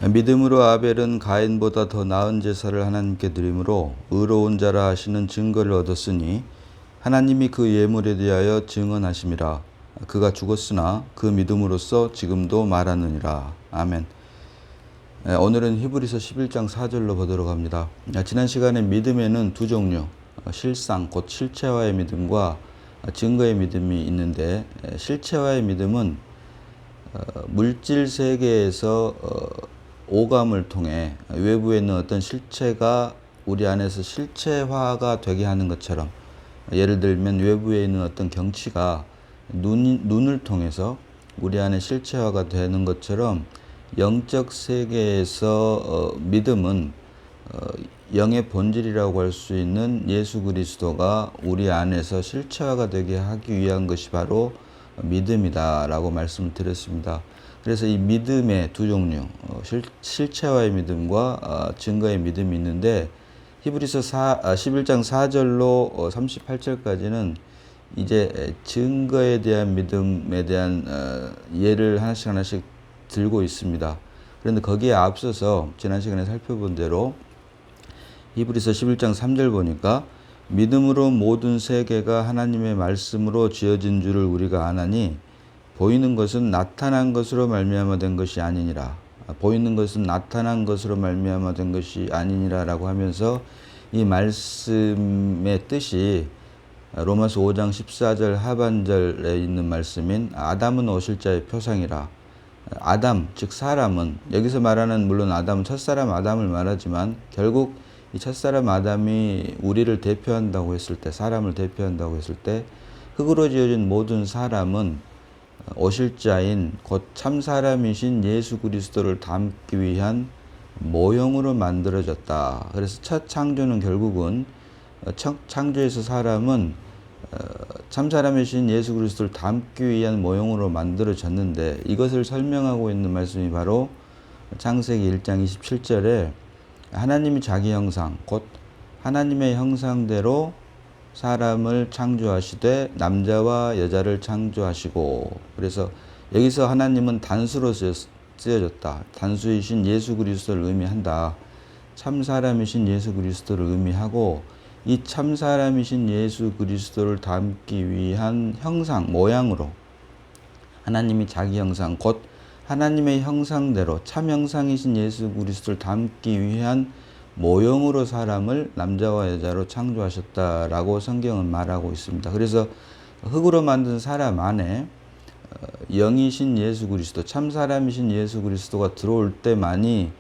믿음으로 아벨은 가인보다 더 나은 제사를 하나님께 드림으로 의로운 자라 하시는 증거를 얻었으니 하나님이 그 예물에 대하여 증언하심이라. 그가 죽었으나 그 믿음으로써 지금도 말하느니라. 아멘. 오늘은 히브리서 11장 4절로 보도록 합니다. 지난 시간에 믿음에는 두 종류, 실상 곧 실체화의 믿음과 증거의 믿음이 있는데, 실체화의 믿음은 물질 세계에서 오감을 통해 외부에 있는 어떤 실체가 우리 안에서 실체화가 되게 하는 것처럼, 예를 들면 외부에 있는 어떤 경치가 눈을 통해서 우리 안에 실체화가 되는 것처럼, 영적 세계에서 믿음은 영의 본질이라고 할 수 있는 예수 그리스도가 우리 안에서 실체화가 되게 하기 위한 것이 바로 믿음이다라고 말씀을 드렸습니다. 그래서 이 믿음의 두 종류, 실체화의 믿음과 증거의 믿음이 있는데, 히브리서 11장 4절로 38절까지는 이제 증거에 대한 믿음에 대한 예를 하나씩 들고 있습니다. 그런데 거기에 앞서서 지난 시간에 살펴본 대로 히브리서 11장 3절 보니까 믿음으로 모든 세계가 하나님의 말씀으로 지어진 줄을 우리가 아나니 보이는 것은 나타난 것으로 말미암아 된 것이 아니니라. 보이는 것은 나타난 것으로 말미암아 된 것이 아니니라라고 하면서 이 말씀의 뜻이 로마서 5장 14절 하반절에 있는 말씀인 아담은 오실 자의 표상이라. 아담, 즉 사람은, 여기서 말하는 물론 아담은 첫사람 아담을 말하지만 결국 이 첫사람 아담이 우리를 대표한다고 했을 때, 사람을 대표한다고 했을 때, 흙으로 지어진 모든 사람은 오실 자인 곧 참사람이신 예수 그리스도를 담기 위한 모형으로 만들어졌다. 그래서 첫 창조는 결국은 창조에서 사람은 참사람이신 예수 그리스도를 담기 위한 모형으로 만들어졌는데, 이것을 설명하고 있는 말씀이 바로 창세기 1장 27절에 하나님이 자기 형상 곧 하나님의 형상대로 사람을 창조하시되 남자와 여자를 창조하시고, 그래서 여기서 하나님은 단수로 쓰여졌다. 단수이신 예수 그리스도를 의미한다. 참사람이신 예수 그리스도를 의미하고, 이 참사람이신 예수 그리스도를 담기 위한 형상, 모양으로 하나님이 자기 형상 곧 하나님의 형상대로 참 형상이신 예수 그리스도를 담기 위한 모형으로 사람을 남자와 여자로 창조하셨다라고 성경은 말하고 있습니다. 그래서 흙으로 만든 사람 안에 영이신 예수 그리스도, 참 사람이신 예수 그리스도가 들어올 때만이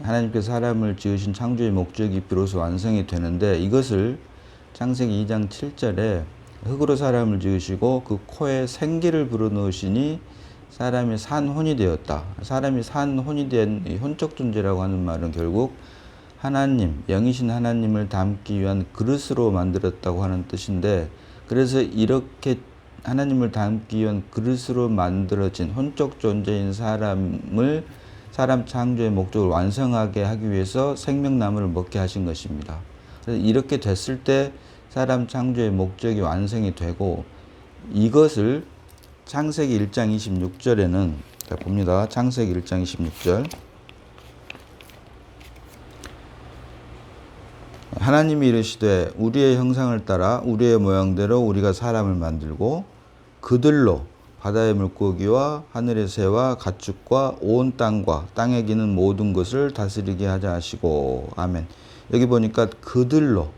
하나님께서 사람을 지으신 창조의 목적이 비로소 완성이 되는데, 이것을 창세기 2장 7절에 흙으로 사람을 지으시고 그 코에 생기를 불어넣으시니 사람이 산 혼이 되었다. 사람이 산 혼이 된 혼적 존재라고 하는 말은 결국 하나님, 영이신 하나님을 담기 위한 그릇으로 만들었다고 하는 뜻인데, 그래서 이렇게 하나님을 담기 위한 그릇으로 만들어진 혼적 존재인 사람을 사람 창조의 목적을 완성하게 하기 위해서 생명나무를 먹게 하신 것입니다. 그래서 이렇게 됐을 때 사람 창조의 목적이 완성이 되고, 이것을 창세기 1장 26절에는 봅니다. 창세기 1장 26절. 하나님이 이르시되 우리의 형상을 따라 우리의 모양대로 우리가 사람을 만들고 그들로 바다의 물고기와 하늘의 새와 가축과 온 땅과 땅에 기는 모든 것을 다스리게 하자 하시고. 아멘. 여기 보니까 그들로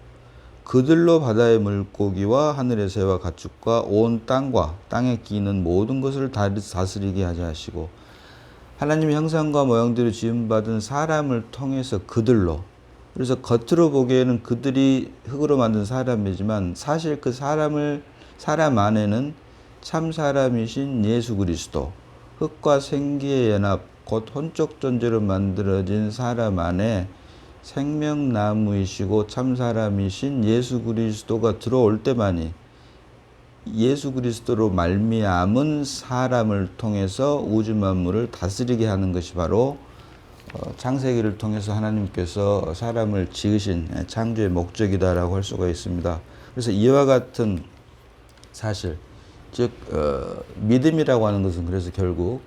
바다의 물고기와 하늘의 새와 가축과 온 땅과 땅에 기는 모든 것을 다스리게 하자 하시고, 하나님의 형상과 모양대로 지음받은 사람을 통해서 그들로, 그래서 겉으로 보기에는 그들이 흙으로 만든 사람이지만 사실 그 사람 안에는 참 사람이신 예수 그리스도, 흙과 생기의 연합 곧 혼적 존재로 만들어진 사람 안에 생명나무이시고 참사람이신 예수 그리스도가 들어올 때만이 예수 그리스도로 말미암은 사람을 통해서 우주 만물을 다스리게 하는 것이 바로 창세기를 통해서 하나님께서 사람을 지으신 창조의 목적이다라고 할 수가 있습니다. 그래서 이와 같은 사실, 즉 믿음이라고 하는 것은 그래서 결국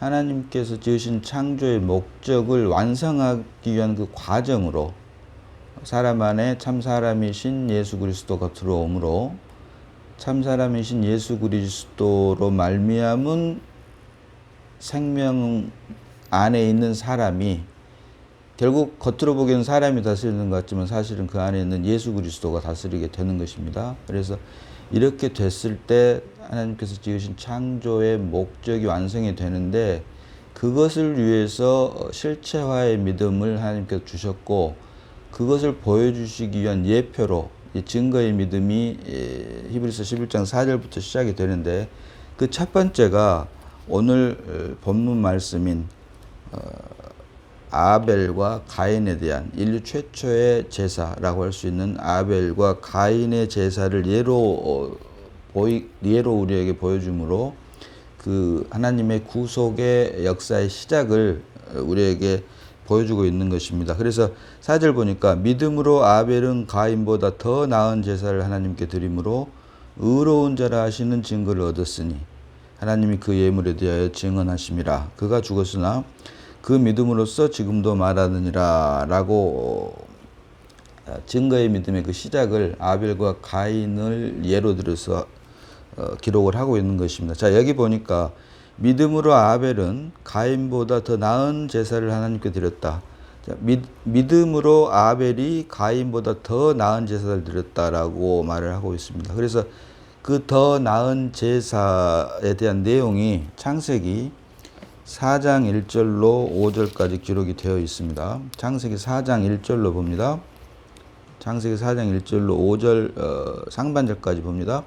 하나님께서 지으신 창조의 목적을 완성하기 위한 그 과정으로 사람 안에 참 사람이신 예수 그리스도가 들어오므로 참 사람이신 예수 그리스도로 말미암은 생명 안에 있는 사람이 결국 겉으로 보기에는 사람이 다스리는 것 같지만 사실은 그 안에 있는 예수 그리스도가 다스리게 되는 것입니다. 그래서 이렇게 됐을 때 하나님께서 지으신 창조의 목적이 완성이 되는데 그것을 위해서 실체화의 믿음을 하나님께서 주셨고 그것을 보여주시기 위한 예표로 증거의 믿음이 히브리서 11장 4절부터 시작이 되는데 그 첫 번째가 오늘 본문 말씀인 아벨과 가인에 대한 인류 최초의 제사라고 할 수 있는 아벨과 가인의 제사를 예로 우리에게 보여주므로 그 하나님의 구속의 역사의 시작을 우리에게 보여주고 있는 것입니다. 그래서 4절 보니까 믿음으로 아벨은 가인보다 더 나은 제사를 하나님께 드림으로 의로운 자라 하시는 증거를 얻었으니 하나님이 그 예물에 대하여 증언하심이라. 그가 죽었으나 그 믿음으로써 지금도 말하느니라 라고 증거의 믿음의 그 시작을 아벨과 가인을 예로 들어서 기록을 하고 있는 것입니다. 자, 여기 보니까 믿음으로 아벨은 가인보다 더 나은 제사를 하나님께 드렸다. 자, 믿음으로 아벨이 가인보다 더 나은 제사를 드렸다라고 말을 하고 있습니다. 그래서 그 더 나은 제사에 대한 내용이 창세기 4장 1절로 5절까지 기록이 되어 있습니다. 창세기 4장 1절로 봅니다. 창세기 4장 1절로 5절 상반절까지 봅니다.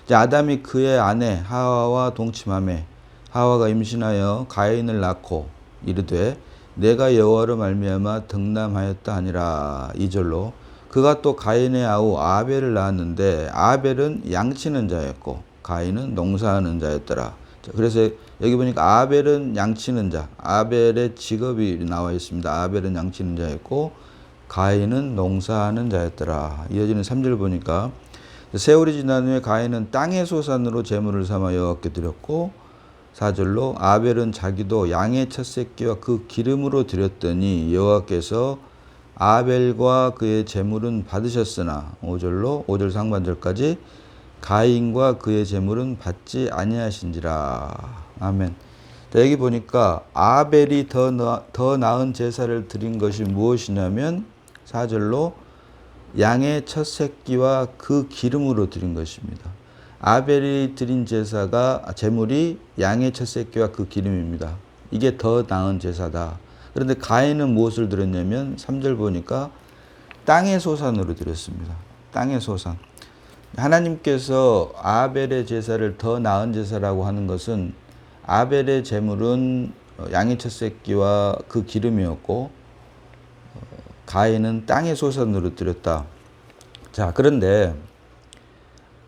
이제 아담이 그의 아내 하와와 동침하매 하와가 임신하여 가인을 낳고 이르되 내가 여호와로 말미암아 득남하였다 하니라. 2절로 그가 또 가인의 아우 아벨을 낳았는데 아벨은 양치는 자였고 가인은 농사하는 자였더라. 그래서 여기 보니까 아벨은 양치는 자, 아벨의 직업이 나와 있습니다. 아벨은 양치는 자였고 가인은 농사하는 자였더라. 이어지는 3절 보니까 세월이 지난 후에 가인은 땅의 소산으로 제물을 삼아 여호와께 드렸고 4절로 아벨은 자기도 양의 첫 새끼와 그 기름으로 드렸더니 여호와께서 아벨과 그의 제물은 받으셨으나 5절 상반절까지 가인과 그의 제물은 받지 아니하신지라. 아멘. 여기 보니까 아벨이 더 나은 제사를 드린 것이 무엇이냐면 4절로 양의 첫 새끼와 그 기름으로 드린 것입니다. 아벨이 드린 제물이 양의 첫 새끼와 그 기름입니다. 이게 더 나은 제사다. 그런데 가인은 무엇을 드렸냐면 3절 보니까 땅의 소산으로 드렸습니다. 땅의 소산. 하나님께서 아벨의 제사를 더 나은 제사라고 하는 것은 아벨의 제물은 양의 첫 새끼와 그 기름이었고 가인은 땅의 소산으로 드렸다. 자, 그런데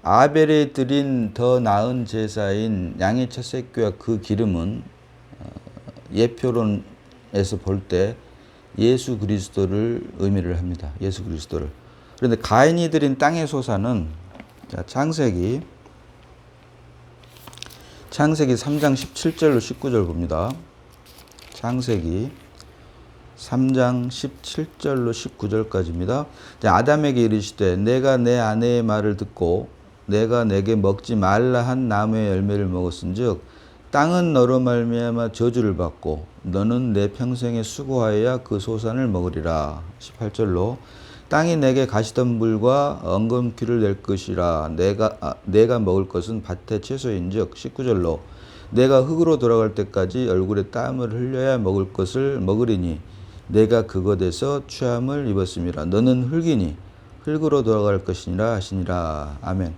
아벨이 드린 더 나은 제사인 양의 첫 새끼와 그 기름은 예표론에서 볼 때 예수 그리스도를 의미를 합니다. 예수 그리스도를. 그런데 가인이 드린 땅의 소산은 자, 창세기 3장 17절로 19절 봅니다. 창세기 3장 17절로 19절까지입니다. 아담에게 이르시되 내가 내 아내의 말을 듣고 내가 내게 먹지 말라 한 나무의 열매를 먹었은즉 땅은 너로 말미암아 저주를 받고 너는 내 평생에 수고하여야 그 소산을 먹으리라. 18절로 땅이 내게 가시덤불과 엉겅퀴를 낼 것이라. 내가 먹을 것은 밭의 채소인즉. 19절로 내가 흙으로 돌아갈 때까지 얼굴에 땀을 흘려야 먹을 것을 먹으리니 내가 그것에서 취함을 입었음이라. 너는 흙이니 흙으로 돌아갈 것이니라 하시니라. 아멘.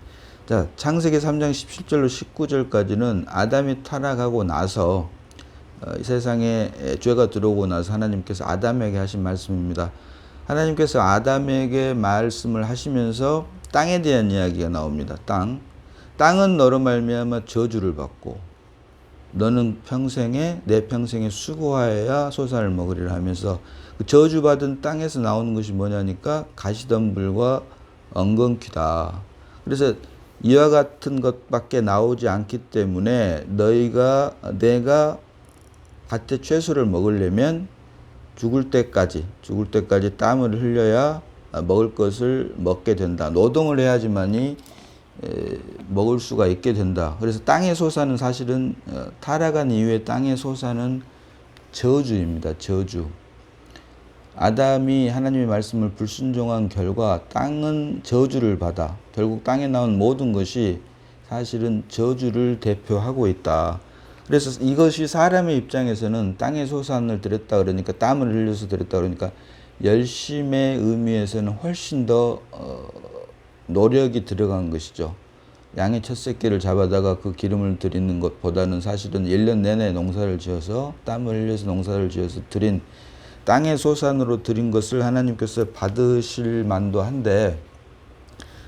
자, 창세기 3장 17절로 19절까지는 아담이 타락하고 나서 이 세상에 죄가 들어오고 나서 하나님께서 아담에게 하신 말씀입니다. 하나님께서 아담에게 말씀을 하시면서 땅에 대한 이야기가 나옵니다. 땅은 너로 말미암아 저주를 받고 너는 내 평생에 수고하여야 소산을 먹으리라 하면서 그 저주받은 땅에서 나오는 것이 뭐냐니까 가시덤불과 엉겅퀴다. 그래서 이와 같은 것밖에 나오지 않기 때문에 내가 갓대 채소를 먹으려면 죽을 때까지 땀을 흘려야 먹을 것을 먹게 된다. 노동을 해야지만이 먹을 수가 있게 된다. 그래서 땅의 소사는 사실은 타락한 이후에 땅의 소사는 저주입니다. 저주. 아담이 하나님의 말씀을 불순종한 결과 땅은 저주를 받아 결국 땅에 나온 모든 것이 사실은 저주를 대표하고 있다. 그래서 이것이 사람의 입장에서는 땅의 소산을 드렸다 그러니까 땀을 흘려서 드렸다 그러니까 열심의 의미에서는 훨씬 더 노력이 들어간 것이죠. 양의 첫 새끼를 잡아다가 그 기름을 드리는 것보다는 사실은 1년 내내 농사를 지어서 땀을 흘려서 농사를 지어서 드린 땅의 소산으로 드린 것을 하나님께서 받으실 만도 한데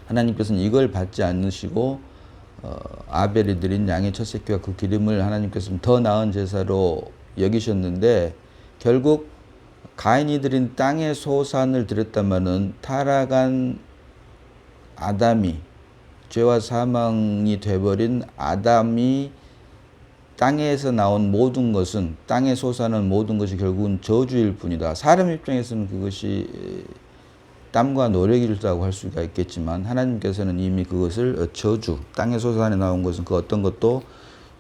하나님께서는 이걸 받지 않으시고 아벨이 드린 양의 첫 새끼와 그 기름을 하나님께서는 더 나은 제사로 여기셨는데 결국 가인이 드린 땅의 소산을 드렸다마는 타락한 아담이 죄와 사망이 돼버린 아담이 땅에서 나온 모든 것은 땅에 솟아난 모든 것이 결국은 저주일 뿐이다. 사람 입장에서는 그것이 땀과 노력이라고 할 수가 있겠지만 하나님께서는 이미 그것을 저주, 땅에 솟아내 나온 것은 그 어떤 것도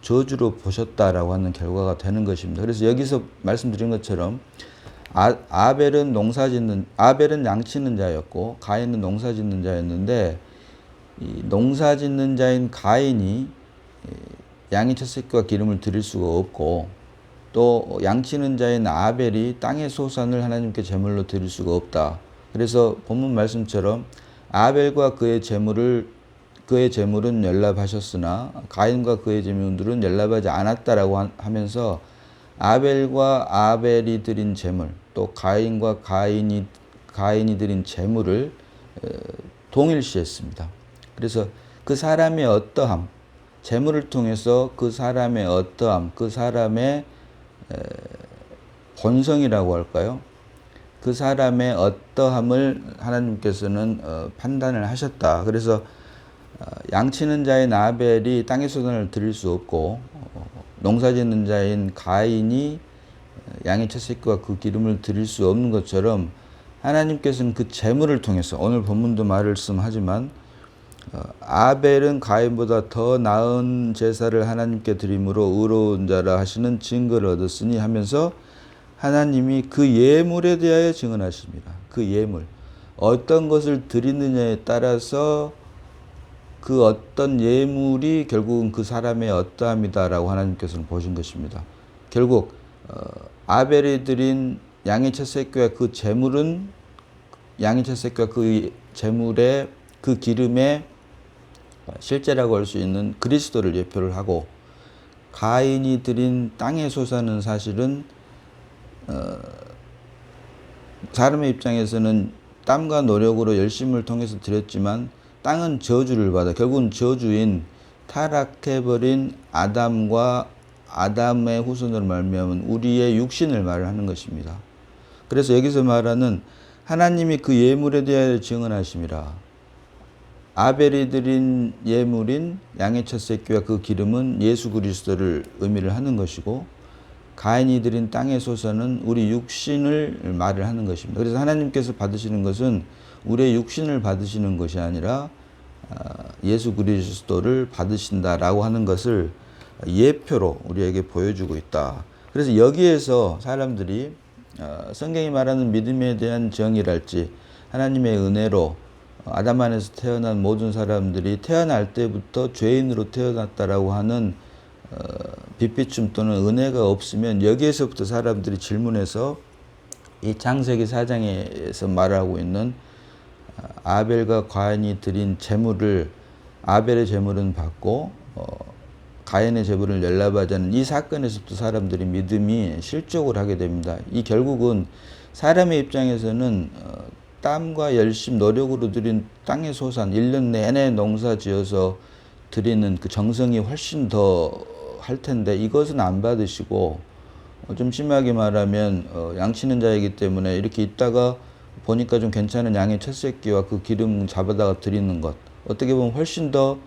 저주로 보셨다라고 하는 결과가 되는 것입니다. 그래서 여기서 말씀드린 것처럼 아벨은 양치는 자였고 가인은 농사짓는 자였는데 이 농사짓는 자인 가인이 양의 첫 새끼와 기름을 드릴 수가 없고 또 양치는 자인 아벨이 땅의 소산을 하나님께 제물로 드릴 수가 없다. 그래서 본문 말씀처럼 아벨과 그의 제물은 연납하셨으나 가인과 그의 제물들은 연납하지 않았다라고 하면서 아벨과 아벨이 드린 제물 또 가인과 가인이 드린 제물을 동일시했습니다. 그래서 그 사람의 어떠함 제물을 통해서 그 사람의 어떠함, 그 사람의 본성이라고 할까요? 그 사람의 어떠함을 하나님께서는 판단을 하셨다. 그래서 양치는 자인 아벨이 땅의 소산을 드릴 수 없고 농사짓는 자인 가인이 양의 첫 새끼와 그 기름을 드릴 수 없는 것처럼 하나님께서는 그 제물을 통해서 오늘 본문도 말씀하지만 아벨은 가인보다 더 나은 제사를 하나님께 드림으로 의로운 자라 하시는 증거를 얻었으니 하면서 하나님이 그 예물에 대하여 증언하십니다. 그 예물. 어떤 것을 드리느냐에 따라서 그 어떤 예물이 결국은 그 사람의 어떠함이다라고 하나님께서는 보신 것입니다. 결국 아벨이 드린 양의 첫 새끼와 그 제물은 양의 첫 새끼와 그 제물의 그 기름의 실제라고 할 수 있는 그리스도를 예표를 하고 가인이 드린 땅의 소산은 사실은 사람의 입장에서는 땀과 노력으로 열심을 통해서 드렸지만 땅은 저주를 받아 결국은 저주인 타락해버린 아담과 아담의 후손으로 말미암은 우리의 육신을 말하는 것입니다. 그래서 여기서 말하는 하나님이 그 예물에 대하여 증언하심이라. 아벨이 드린 예물인 양의 첫 새끼와 그 기름은 예수 그리스도를 의미를 하는 것이고 가인이 드린 땅의 소산은 우리 육신을 말을 하는 것입니다. 그래서 하나님께서 받으시는 것은 우리의 육신을 받으시는 것이 아니라 예수 그리스도를 받으신다라고 하는 것을 예표로 우리에게 보여주고 있다. 그래서 여기에서 사람들이 성경이 말하는 믿음에 대한 정의랄지 하나님의 은혜로 아담 안에서 태어난 모든 사람들이 태어날 때부터 죄인으로 태어났다라고 하는 빛비춤 또는 은혜가 없으면 여기에서부터 사람들이 질문해서 이 창세기 4장에서 말하고 있는 아벨과 가인이 드린 제물을 아벨의 제물은 받고 가인의 제물을 연납하자는 이 사건에서부터 사람들이 믿음이 실족을 하게 됩니다. 이 결국은 사람의 입장에서는 땀과 열심 노력으로 드린 땅의 소산 1년 내내 농사 지어서 드리는 그 정성이 훨씬 더 할 텐데 이것은 안 받으시고 좀 심하게 말하면 양치는 자이기 때문에 이렇게 있다가 보니까 좀 괜찮은 양의 첫 새끼와 그 기름 잡아다가 드리는 것 어떻게 보면 훨씬 더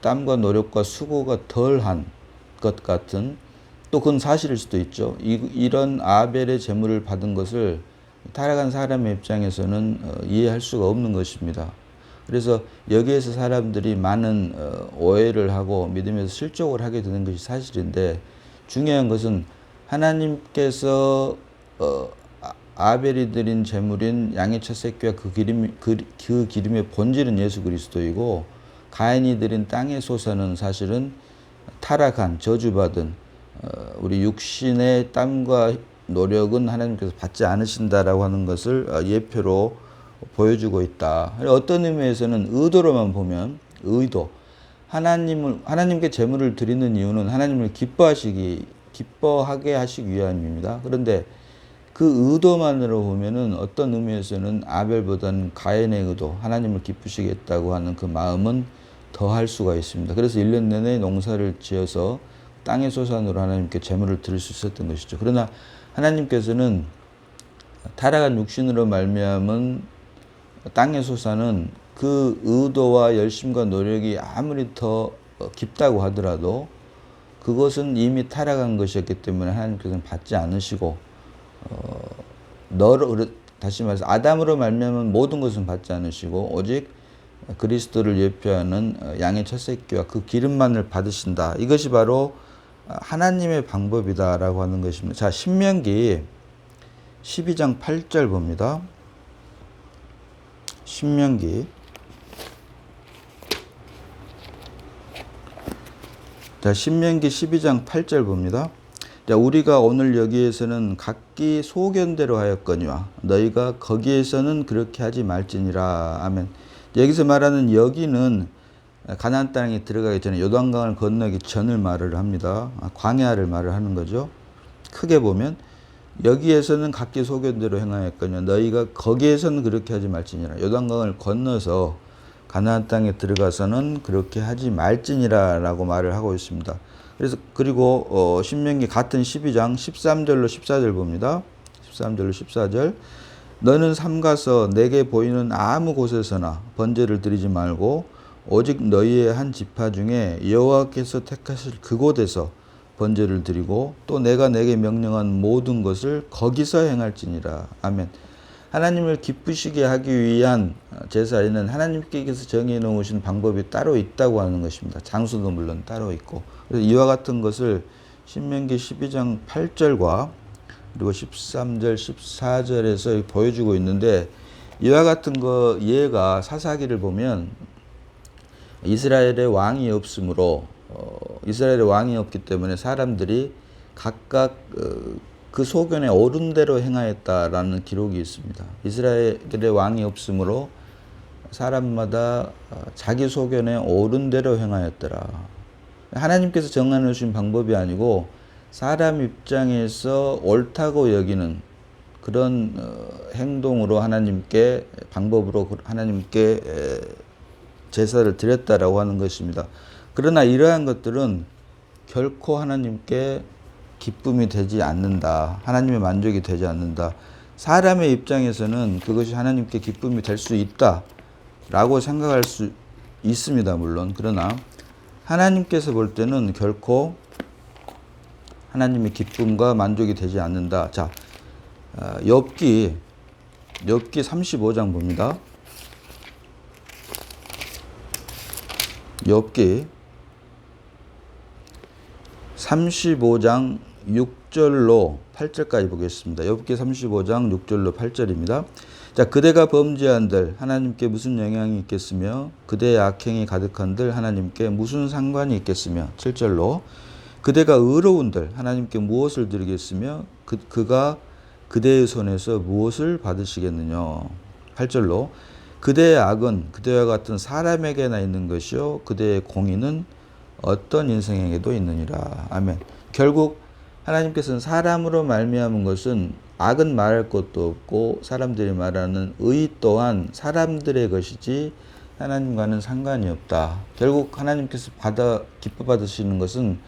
땀과 노력과 수고가 덜한 것 같은 또 그건 사실일 수도 있죠. 이런 아벨의 제물을 받은 것을 타락한 사람의 입장에서는 이해할 수가 없는 것입니다. 그래서 여기에서 사람들이 많은 오해를 하고 믿음에서 실족을 하게 되는 것이 사실인데, 중요한 것은 하나님께서 아벨이 드린 제물인 양의 첫 새끼와 그 기름의 본질은 예수 그리스도이고, 가인이 드린 땅의 소사는 사실은 타락한 저주받은 우리 육신의 땀과 노력은 하나님께서 받지 않으신다라고 하는 것을 예표로 보여주고 있다. 어떤 의미에서는 의도로만 보면, 의도, 하나님께 제물을 드리는 이유는 하나님을 기뻐하게 하시기 위함입니다. 그런데 그 의도만으로 보면은 어떤 의미에서는 아벨보다는 가인의 의도, 하나님을 기쁘시겠다고 하는 그 마음은 더할 수가 있습니다. 그래서 1년 내내 농사를 지어서 땅의 소산으로 하나님께 제물을 드릴 수 있었던 것이죠. 그러나 하나님께서는 타락한 육신으로 말미암은 땅의 소산은 그 의도와 열심과 노력이 아무리 더 깊다고 하더라도 그것은 이미 타락한 것이었기 때문에 하나님께서는 받지 않으시고, 다시 말해서 아담으로 말미암은 모든 것은 받지 않으시고 오직 그리스도를 예표하는 양의 첫 새끼와 그 기름만을 받으신다. 이것이 바로 하나님의 방법이다라고 하는 것입니다. 자, 신명기 12장 8절 봅니다. 신명기 자, 신명기 12장 8절 봅니다. 자, 우리가 오늘 여기에서는 각기 소견대로 하였거니와 너희가 거기에서는 그렇게 하지 말지니라. 아멘. 여기서 말하는 여기는 가나안 땅에 들어가기 전에 요단강을 건너기 전을 말을 합니다. 광야를 말을 하는 거죠. 크게 보면 여기에서는 각기 소견대로 행하였거니와 너희가 거기에서는 그렇게 하지 말지니라. 요단강을 건너서 가나안 땅에 들어가서는 그렇게 하지 말지니라라고 말을 하고 있습니다. 그래서 그리고 신명기 같은 12장 13절로 14절 봅니다. 13절로 14절. 너는 삼가서 내게 보이는 아무 곳에서나 번제를 드리지 말고 오직 너희의 한 지파 중에 여호와께서 택하실 그곳에서 번제를 드리고 또 내가 내게 명령한 모든 것을 거기서 행할지니라. 아멘. 하나님을 기쁘시게 하기 위한 제사에는 하나님께서 정해 놓으신 방법이 따로 있다고 하는 것입니다. 장소도 물론 따로 있고. 그래서 이와 같은 것을 신명기 12장 8절과 그리고 13절, 14절에서 보여주고 있는데, 이와 같은 예가 사사기를 보면 이스라엘의 왕이 없으므로 이스라엘의 왕이 없기 때문에 사람들이 각각 그 소견에 옳은 대로 행하였다라는 기록이 있습니다. 이스라엘의 왕이 없으므로 사람마다 자기 소견에 옳은 대로 행하였더라. 하나님께서 정해놓으신 방법이 아니고 사람 입장에서 옳다고 여기는 그런 행동으로 방법으로 하나님께 제사를 드렸다라고 하는 것입니다. 그러나 이러한 것들은 결코 하나님께 기쁨이 되지 않는다. 하나님의 만족이 되지 않는다. 사람의 입장에서는 그것이 하나님께 기쁨이 될 수 있다라고 생각할 수 있습니다. 물론. 그러나 하나님께서 볼 때는 결코 하나님의 기쁨과 만족이 되지 않는다. 자, 욥기 35장 봅니다. 욥기 35장 6절로 8절까지 보겠습니다. 욥기 35장 6절로 8절입니다. 자, 그대가 범죄한들 하나님께 무슨 영향이 있겠으며 그대의 악행이 가득한들 하나님께 무슨 상관이 있겠으며 7절로 그대가 의로운들 하나님께 무엇을 드리겠으며 그가 그대의 손에서 무엇을 받으시겠느냐. 8절로 그대의 악은 그대와 같은 사람에게나 있는 것이요 그대의 공의는 어떤 인생에게도 있느니라. 아멘. 결국 하나님께서는 사람으로 말미암은 것은 악은 말할 것도 없고 사람들이 말하는 의 또한 사람들의 것이지 하나님과는 상관이 없다. 결국 하나님께서 기뻐 받으시는 것은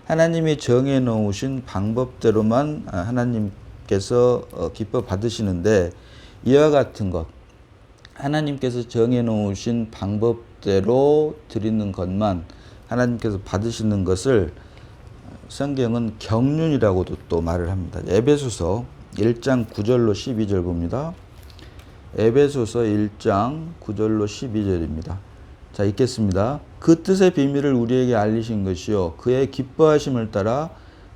하나님이 정해 놓으신 방법대로만 하나님께서 기뻐 받으시는데, 이와 같은 것 하나님께서 정해 놓으신 방법대로 드리는 것만 하나님께서 받으시는 것을 성경은 경륜이라고도 또 말을 합니다. 에베소서 1장 9절로 12절 봅니다. 에베소서 1장 9절로 12절입니다. 자, 읽겠습니다. 그 뜻의 비밀을 우리에게 알리신 것이요 그의 기뻐하심을 따라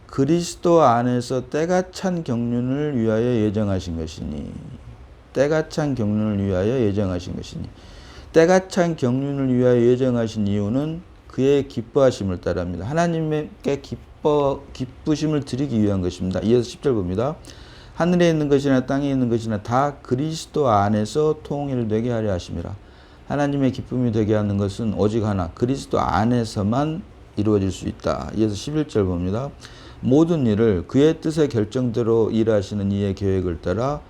그리스도 안에서 때가 찬 경륜을 위하여 예정하신 것이니 때가 찬 경륜을 위하여 예정하신 것이니 때가 찬 경륜을 위하여 예정하신 이유는 그의 기뻐하심을 따라합니다. 하나님께 기쁘심을 드리기 위한 것입니다. 이어서 10절 봅니다. 하늘에 있는 것이나 땅에 있는 것이나 다 그리스도 안에서 통일되게 하려 하심이라. 하나님의 기쁨이 되게 하는 것은 오직 하나 그리스도 안에서만 이루어질 수 있다. 이어서 11절 봅니다. 모든 일을 그의 뜻의 결정대로 일하시는 이의 계획을 따라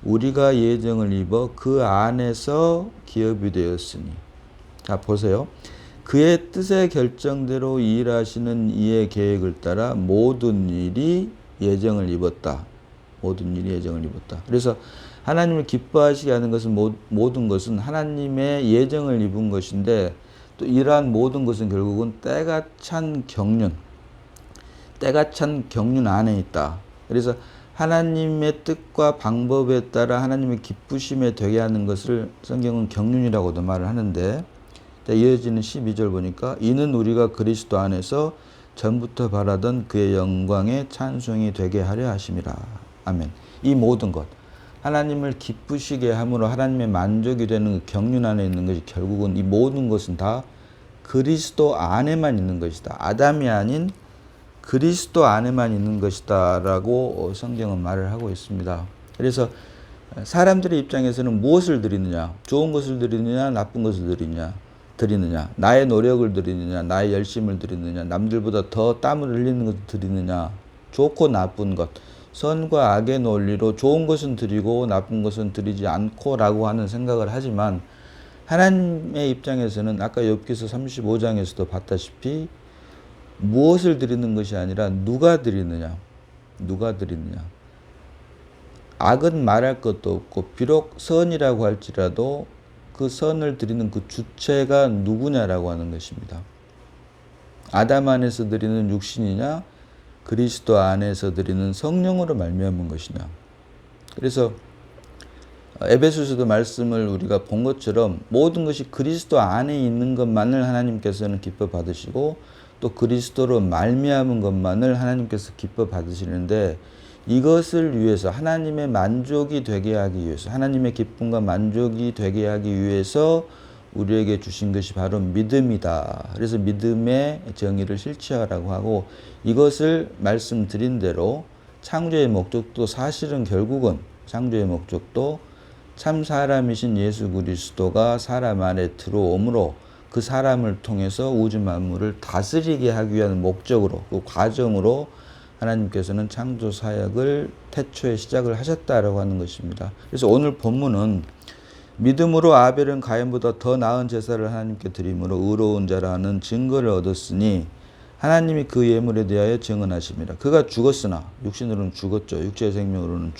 우리가 예정을 입어 그 안에서 기업이 되었으니. 자, 보세요. 그의 뜻의 결정대로 일하시는 이의 계획을 따라 모든 일이 예정을 입었다. 모든 일이 예정을 입었다. 그래서 하나님을 기뻐하시게 하는 것은 모든 것은 하나님의 예정을 입은 것인데 또 이러한 모든 것은 결국은 때가 찬 경륜 안에 있다. 그래서 하나님의 뜻과 방법에 따라 하나님의 기쁘심에 되게 하는 것을 성경은 경륜이라고도 말을 하는데 이어지는 12절 보니까 이는 우리가 그리스도 안에서 전부터 바라던 그의 영광의 찬송이 되게 하려 하심이라. 아멘. 이 모든 것 하나님을 기쁘시게 함으로 하나님의 만족이 되는 경륜 안에 있는 것이 결국은 이 모든 것은 다 그리스도 안에만 있는 것이다. 아담이 아닌 그리스도 안에만 있는 것이다 라고 성경은 말을 하고 있습니다. 그래서 사람들의 입장에서는 무엇을 드리느냐, 좋은 것을 드리느냐, 나쁜 것을 드리느냐, 나의 노력을 드리느냐, 나의 열심을 드리느냐, 남들보다 더 땀을 흘리는 것을 드리느냐, 좋고 나쁜 것, 선과 악의 논리로 좋은 것은 드리고 나쁜 것은 드리지 않고 라고 하는 생각을 하지만 하나님의 입장에서는 아까 욥기서 35장에서도 봤다시피 무엇을 드리는 것이 아니라 누가 드리느냐. 악은 말할 것도 없고 비록 선이라고 할지라도 그 선을 드리는 그 주체가 누구냐라고 하는 것입니다. 아담 안에서 드리는 육신이냐 그리스도 안에서 드리는 성령으로 말미암은 것이냐. 그래서 에베소서도 말씀을 우리가 본 것처럼 모든 것이 그리스도 안에 있는 것만을 하나님께서는 기뻐 받으시고 또 그리스도로 말미암은 것만을 하나님께서 기뻐 받으시는데 이것을 위해서 하나님의 만족이 되게 하기 위해서 하나님의 기쁨과 만족이 되게 하기 위해서 우리에게 주신 것이 바로 믿음이다. 그래서 믿음의 정의를 실체화라고 하고 이것을 말씀드린 대로 창조의 목적도 사실은 결국은 창조의 목적도 참 사람이신 예수 그리스도가 사람 안에 들어오므로 그 사람을 통해서 우주 만물을 다스리게 하기 위한 목적으로 그 과정으로 하나님께서는 창조 사역을 태초에 시작을 하셨다라고 하는 것입니다. 그래서 오늘 본문은 믿음으로 아벨은 가인보다 더 나은 제사를 하나님께 드림으로 의로운 자라는 증거를 얻었으니 하나님이 그 예물에 대하여 증언하십니다. 그가 죽었으나 육신으로는 죽었죠. 육체의 생명으로는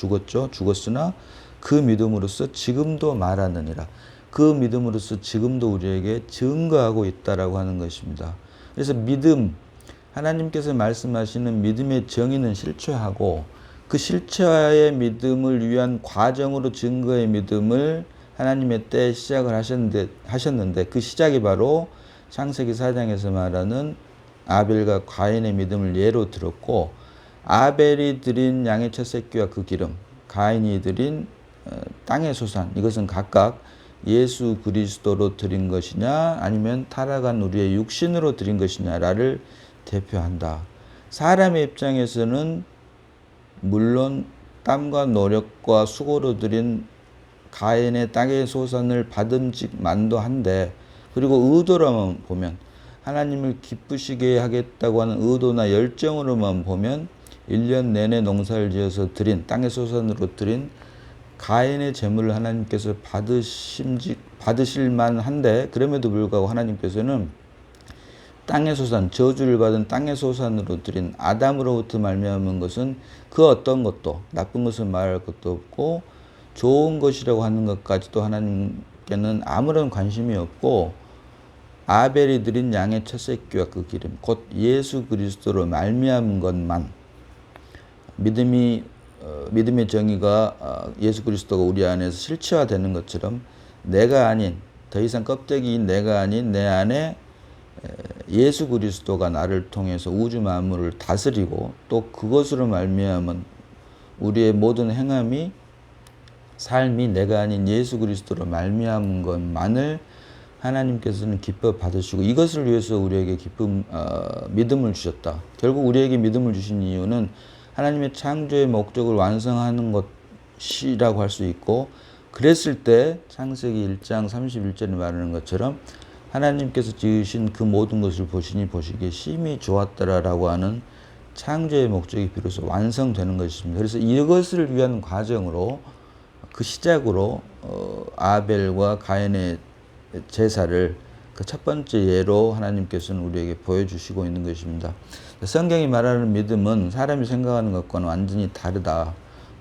죽었으나 그 믿음으로써 지금도 말하느니라. 그 믿음으로써 지금도 우리에게 증거하고 있다라고 하는 것입니다. 그래서 믿음, 하나님께서 말씀하시는 믿음의 정의는 실체화하고 그 실체화의 믿음을 위한 과정으로 증거의 믿음을 하나님의 때에 시작을 하셨는데 그 시작이 바로 창세기 4장에서 말하는 아벨과 가인의 믿음을 예로 들었고 아벨이 드린 양의 첫 새끼와 그 기름, 가인이 드린 땅의 소산, 이것은 각각 예수 그리스도로 드린 것이냐 아니면 타락한 우리의 육신으로 드린 것이냐를 대표한다. 사람의 입장에서는 물론 땀과 노력과 수고로 드린 가인의 땅의 소산을 받음직만도 한데 그리고 의도로만 보면 하나님을 기쁘시게 하겠다고 하는 의도나 열정으로만 보면 1년 내내 농사를 지어서 드린 땅의 소산으로 드린 가인의 제물을 하나님께서 받으실 만한데 그럼에도 불구하고 하나님께서는 땅의 소산, 저주를 받은 땅의 소산으로 드린 아담으로부터 말미암은 것은 그 어떤 것도 나쁜 것을 말할 것도 없고 좋은 것이라고 하는 것까지도 하나님께는 아무런 관심이 없고 아벨이 드린 양의 첫 새끼와 그 기름 곧 예수 그리스도로 말미암은 것만 믿음의 정의가 예수 그리스도가 우리 안에서 실체화되는 것처럼 내가 아닌 더 이상 껍데기인 내가 아닌 내 안에 예수 그리스도가 나를 통해서 우주 만물을 다스리고 또 그것으로 말미암은 우리의 모든 행함이 삶이 내가 아닌 예수 그리스도로 말미암은 것만을 하나님께서는 기뻐 받으시고 이것을 위해서 우리에게 믿음을 주셨다. 결국 우리에게 믿음을 주신 이유는 하나님의 창조의 목적을 완성하는 것이라고 할 수 있고 그랬을 때 창세기 1장 31절에 말하는 것처럼 하나님께서 지으신 그 모든 것을 보시기에 심히 좋았더라라고 하는 창조의 목적이 비로소 완성되는 것입니다. 그래서 이것을 위한 과정으로 그 시작으로 아벨과 가인의 제사를 그 첫 번째 예로 하나님께서는 우리에게 보여주시고 있는 것입니다. 성경이 말하는 믿음은 사람이 생각하는 것과는 완전히 다르다.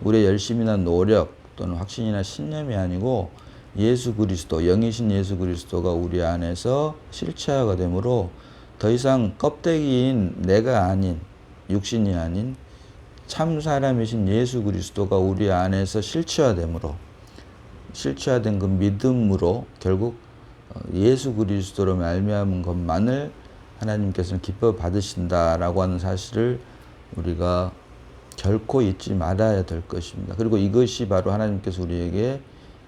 우리의 열심이나 노력 또는 확신이나 신념이 아니고 예수 그리스도, 영이신 예수 그리스도가 우리 안에서 실체화가 되므로 더 이상 껍데기인 내가 아닌 육신이 아닌 참 사람이신 예수 그리스도가 우리 안에서 실체화되므로 실체화된 그 믿음으로 결국 예수 그리스도로 말미암은 것만을 하나님께서는 기뻐 받으신다라고 하는 사실을 우리가 결코 잊지 말아야 될 것입니다. 그리고 이것이 바로 하나님께서 우리에게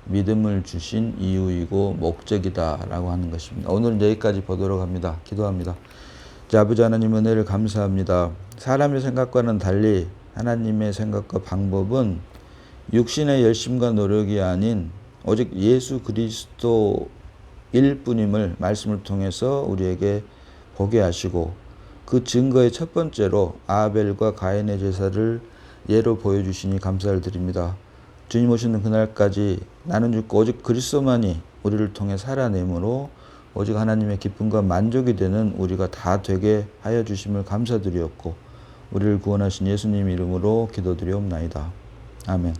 믿음을 주신 이유이고 목적이다라고 하는 것입니다. 오늘은 여기까지 보도록 합니다. 기도합니다. 아버지 하나님 은혜를 감사합니다. 사람의 생각과는 달리 하나님의 생각과 방법은 육신의 열심과 노력이 아닌 오직 예수 그리스도일 뿐임을 말씀을 통해서 우리에게 보게 하시고 그 증거의 첫 번째로 아벨과 가인의 제사를 예로 보여주시니 감사를 드립니다. 주님 오시는 그날까지 나는 죽고 오직 그리스도만이 우리를 통해 살아내므로 오직 하나님의 기쁨과 만족이 되는 우리가 다 되게 하여 주심을 감사드리었고 우리를 구원하신 예수님 이름으로 기도드리옵나이다. 아멘.